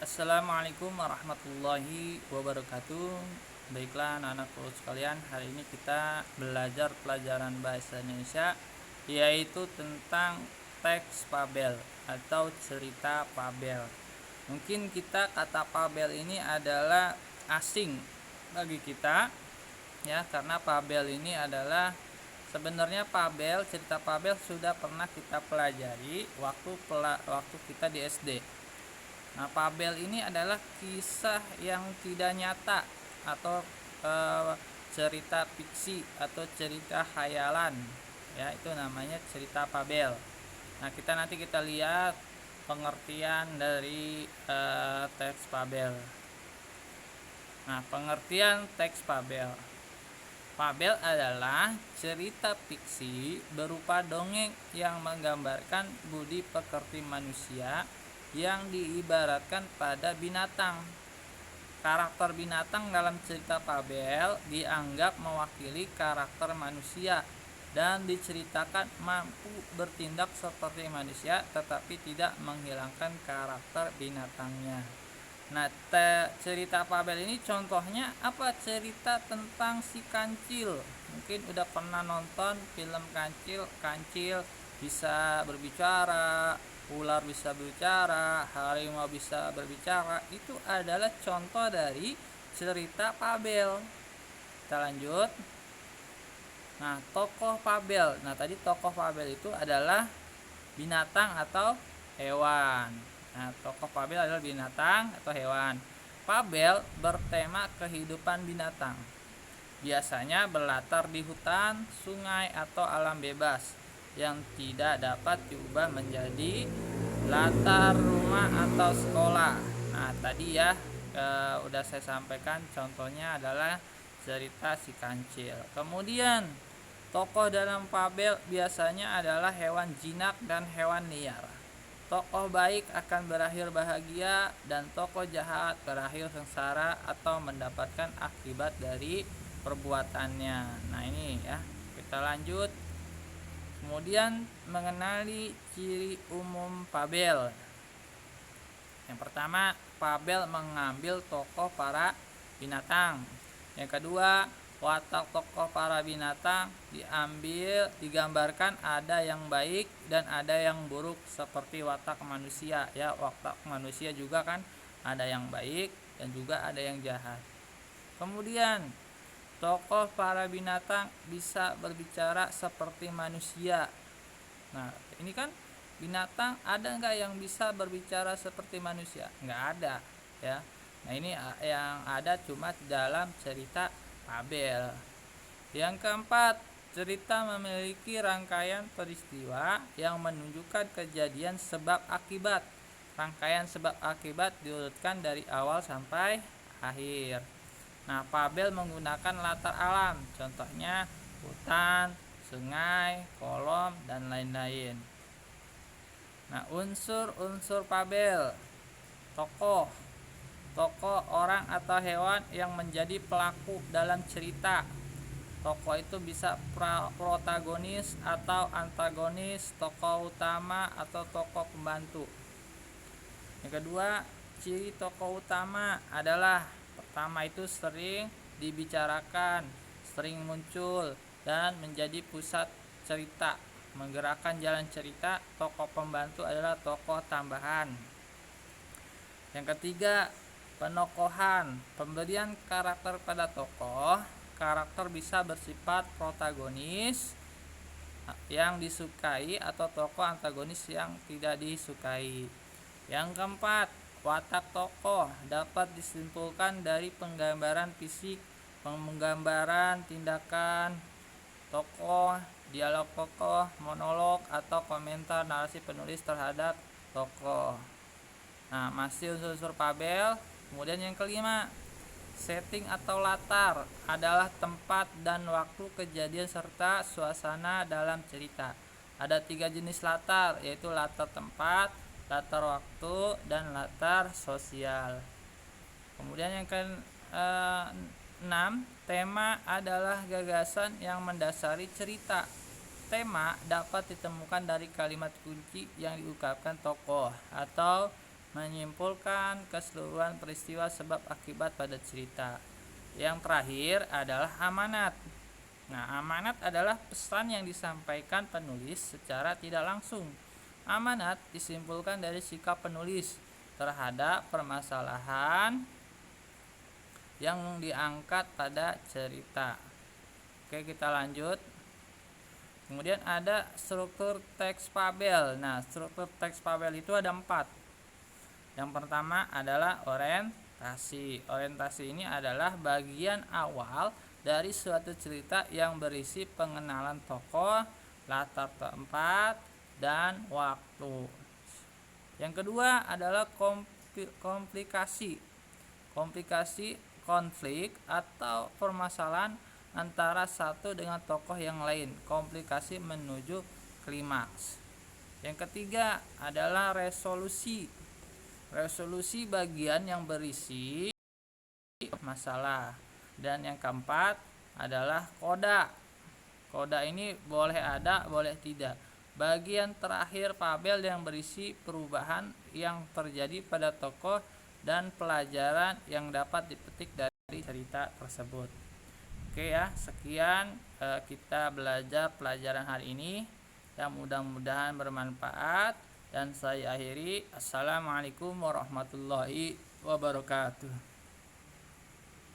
Assalamualaikum warahmatullahi wabarakatuh. Baiklah anak-anakku sekalian, hari ini kita belajar pelajaran bahasa Indonesia, yaitu tentang teks fabel atau cerita fabel. Mungkin kita kata fabel ini adalah asing bagi kita, ya, karena fabel ini adalah sebenarnya fabel, cerita fabel sudah pernah kita pelajari waktu kita di SD. Nah, fabel ini adalah kisah yang tidak nyata atau cerita fiksi atau cerita khayalan. Ya, itu namanya cerita fabel. Nah, kita lihat pengertian dari teks fabel. Nah, pengertian teks fabel. Fabel adalah cerita fiksi berupa dongeng yang menggambarkan budi pekerti manusia yang diibaratkan pada binatang. Karakter binatang dalam cerita fabel dianggap mewakili karakter manusia dan diceritakan mampu bertindak seperti manusia tetapi tidak menghilangkan karakter binatangnya. Nah, cerita fabel ini contohnya apa? Cerita tentang si kancil. Mungkin udah pernah nonton film kancil. Kancil bisa berbicara, ular bisa berbicara, harimau bisa berbicara. Itu adalah contoh dari cerita fabel. Kita lanjut. Nah, tokoh fabel. Nah, tadi tokoh fabel itu adalah binatang atau hewan. Nah, tokoh fabel adalah binatang atau hewan. Fabel bertema kehidupan binatang. Biasanya berlatar di hutan, sungai, atau alam bebas yang tidak dapat diubah menjadi latar rumah atau sekolah. Nah, tadi ya udah saya sampaikan contohnya adalah cerita si kancil. Kemudian tokoh dalam fabel biasanya adalah hewan jinak dan hewan liar. Tokoh baik akan berakhir bahagia dan tokoh jahat berakhir sengsara atau mendapatkan akibat dari perbuatannya. Nah, ini ya. Kita lanjut. Kemudian mengenali ciri umum fabel. Yang pertama, fabel mengambil tokoh para binatang. Yang kedua, watak tokoh para binatang digambarkan ada yang baik dan ada yang buruk seperti watak manusia, ya. Watak manusia juga kan ada yang baik dan juga ada yang jahat. Kemudian tokoh para binatang bisa berbicara seperti manusia. Nah, ini kan binatang, ada nggak yang bisa berbicara seperti manusia? Nggak ada, ya. Nah, ini yang ada cuma dalam cerita fabel. Yang keempat, cerita memiliki rangkaian peristiwa yang menunjukkan kejadian sebab akibat. Rangkaian sebab akibat diurutkan dari awal sampai akhir. Nah, fabel menggunakan latar alam, contohnya hutan, sungai, kolom, dan lain-lain. Nah, unsur-unsur fabel. Tokoh orang atau hewan yang menjadi pelaku dalam cerita. Tokoh itu bisa protagonis atau antagonis, tokoh utama atau tokoh pembantu. Yang kedua, ciri tokoh utama adalah pertama itu sering dibicarakan, sering muncul, dan menjadi pusat cerita, menggerakkan jalan cerita. Tokoh pembantu adalah tokoh tambahan. Yang ketiga, penokohan, pemberian karakter pada tokoh. Karakter bisa bersifat protagonis yang disukai atau tokoh antagonis yang tidak disukai. Yang keempat, watak tokoh dapat disimpulkan dari penggambaran fisik, penggambaran tindakan tokoh, dialog tokoh, monolog, atau komentar narasi penulis terhadap tokoh. Nah, masih unsur-unsur fabel. Kemudian yang kelima, setting atau latar adalah tempat dan waktu kejadian serta suasana dalam cerita. Ada 3 jenis latar, yaitu latar tempat, latar waktu, dan latar sosial. Kemudian yang ke-6, tema adalah gagasan yang mendasari cerita. Tema dapat ditemukan dari kalimat kunci yang diungkapkan tokoh atau menyimpulkan keseluruhan peristiwa sebab akibat pada cerita. Yang terakhir adalah amanat. Nah, amanat adalah pesan yang disampaikan penulis secara tidak langsung. Amanat disimpulkan dari sikap penulis terhadap permasalahan yang diangkat pada cerita. Oke, kita lanjut. Kemudian ada struktur teks fabel. Nah, struktur teks fabel itu ada 4. Yang pertama adalah orientasi. Orientasi ini adalah bagian awal dari suatu cerita yang berisi pengenalan tokoh, latar tempat, dan waktu. Yang kedua adalah komplikasi. Komplikasi konflik atau permasalahan antara satu dengan tokoh yang lain. Komplikasi menuju klimaks. Yang ketiga adalah resolusi. Resolusi bagian yang berisi masalah. Dan yang keempat adalah koda. Koda ini boleh ada, boleh tidak. Bagian terakhir fabel yang berisi perubahan yang terjadi pada tokoh dan pelajaran yang dapat dipetik dari cerita tersebut. Oke ya, sekian kita belajar pelajaran hari ini. Yang mudah-mudahan bermanfaat. Dan saya akhiri. Assalamualaikum warahmatullahi wabarakatuh.